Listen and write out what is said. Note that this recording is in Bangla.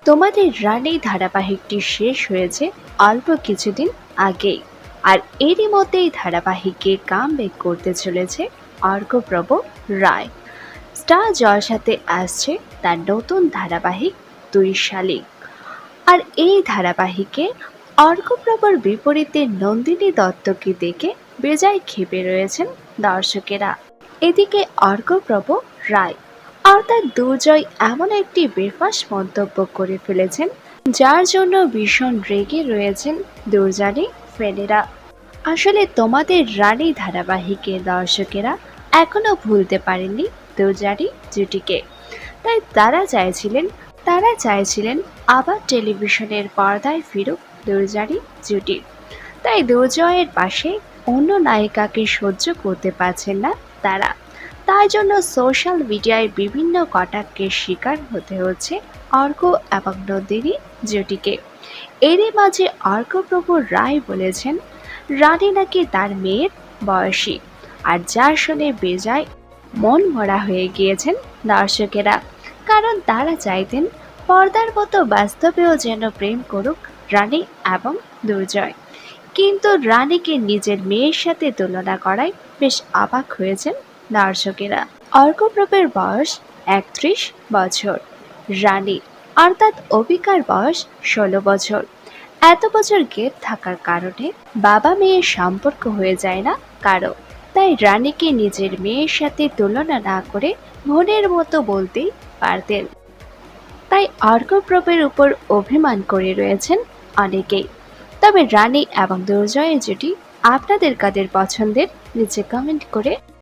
তোমাদের রানী ধারাবাহিকটি শেষ হয়েছে অল্প কিছুদিন আগেই। আর এরই মধ্যেই ধারাবাহিকে কামব্যাক করতে চলেছে অর্কপ্রভ রায়। স্টার জলসাতে আসছে তার নতুন ধারাবাহিক ২ শালিক। আর এই ধারাবাহিকে অর্কপ্রভর বিপরীতে নন্দিনী দত্তকে দেখে বেজায় ক্ষেপে রয়েছেন দর্শকেরা। এদিকে অর্কপ্রভ রায় অর্থাৎ দুর্জয় এমন একটি বেফাঁস মন্তব্য করে ফেলেছেন, যার জন্য ভীষণ রেগে রয়েছেন দুর্জানি ফ্যানেরা। আসলে তোমাদের রানী ধারাবাহিকের দর্শকেরা এখনো ভুলতে পারেননি দুর্জানি জুটিকে। তাই তারা চাইছিলেন আবার টেলিভিশনের পর্দায় ফিরুক দুর্জানি জুটি। তাই দুর্জয়ের পাশে অন্য নায়িকাকে সহ্য করতে পারছেন না তারা। তাই জন্য সোশ্যাল মিডিয়ায় বিভিন্ন কটাক্ষের শিকার হতে হচ্ছে অর্ক এবং নন্দিনী জুটিকে। এরই মাঝে অর্কপ্রভ রায় বলেছেন, রানী নাকি তার মেয়ের বয়সী। আর যা শুনে বেজায় মন মরা হয়ে গিয়েছেন দর্শকেরা। কারণ তারা চাইতেন পর্দার মতো বাস্তবেও যেন প্রেম করুক রানী এবং দুর্জয়। কিন্তু রানীকে নিজের মেয়ের সাথে তুলনা করায় বেশ অবাক হয়েছেন দর্শকেরা। অর্কপ্রভের বয়স ৩১ বছর, রানী অর্থাৎ অবিকার বয়স ১৬ বছর। এত বছর গেপ থাকার কারণে বাবা মেয়ের সম্পর্ক হয়ে যায় না কারো। তাই রানীকে নিজের মেয়ের সাথে তুলনা না করে বোনের মতো বলতেই পারতেন। তাই অর্কপ্রভের উপর অভিমান করে রয়েছেন অনেকেই। তবে রানী এবং দুর্জয়ের জুটি আপনাদের কাদের পছন্দের নিচে কমেন্ট করে